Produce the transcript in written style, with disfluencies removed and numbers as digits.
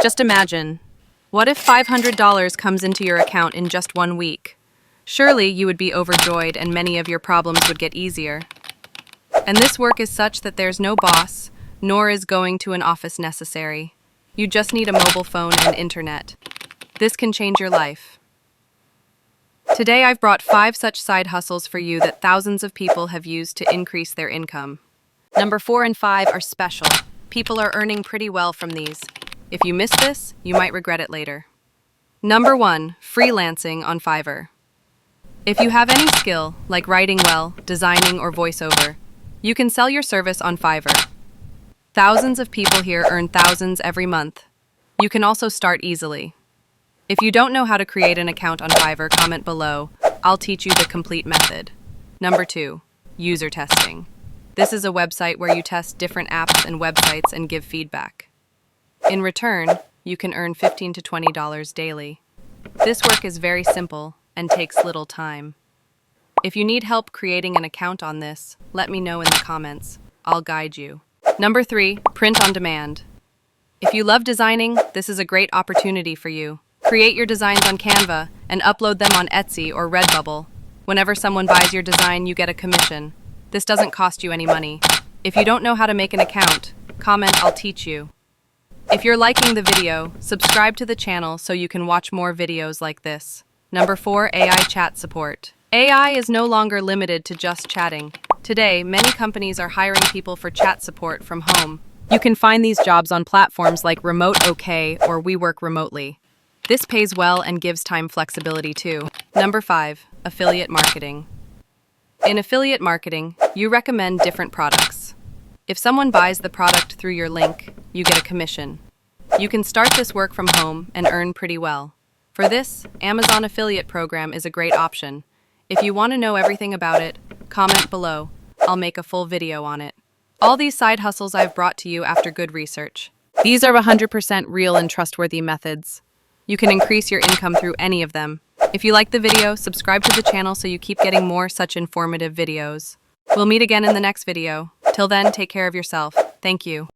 Just imagine, what if $500 comes into your account in just 1 week? Surely you would be overjoyed and many of your problems would get easier. And this work is such that there's no boss, nor is going to an office necessary. You just need a mobile phone and internet. This can change your life. Today I've brought 5 such side hustles for you that thousands of people have used to increase their income. Number 4 and 5 are special. People are earning pretty well from these. If you miss this, you might regret it later. Number 1, freelancing on Fiverr. If you have any skill, like writing well, designing, or voiceover, you can sell your service on Fiverr. Thousands of people here earn thousands every month. You can also start easily. If you don't know how to create an account on Fiverr, comment below. I'll teach you the complete method. Number 2, user testing. This is a website where you test different apps and websites and give feedback. In return, you can earn $15 to $20 daily. This work is very simple and takes little time. If you need help creating an account on this, let me know in the comments. I'll guide you. Number 3, print on demand. If you love designing, this is a great opportunity for you. Create your designs on Canva and upload them on Etsy or Redbubble. Whenever someone buys your design, you get a commission. This doesn't cost you any money. If you don't know how to make an account, comment, I'll teach you. If you're liking the video, subscribe to the channel so you can watch more videos like this. Number 4, AI chat support. AI is no longer limited to just chatting. Today, many companies are hiring people for chat support from home. You can find these jobs on platforms like Remote OK or We Work Remotely. This pays well and gives time flexibility too. Number 5, affiliate marketing. In affiliate marketing, you recommend different products. If someone buys the product through your link, you get a commission. You can start this work from home and earn pretty well. For this, Amazon affiliate program is a great option. If you want to know everything about it, comment below. I'll make a full video on it. All these side hustles I've brought to you after good research. These are 100% real and trustworthy methods. You can increase your income through any of them. If you like the video, subscribe to the channel so you keep getting more such informative videos. We'll meet again in the next video. Till then, take care of yourself. Thank you.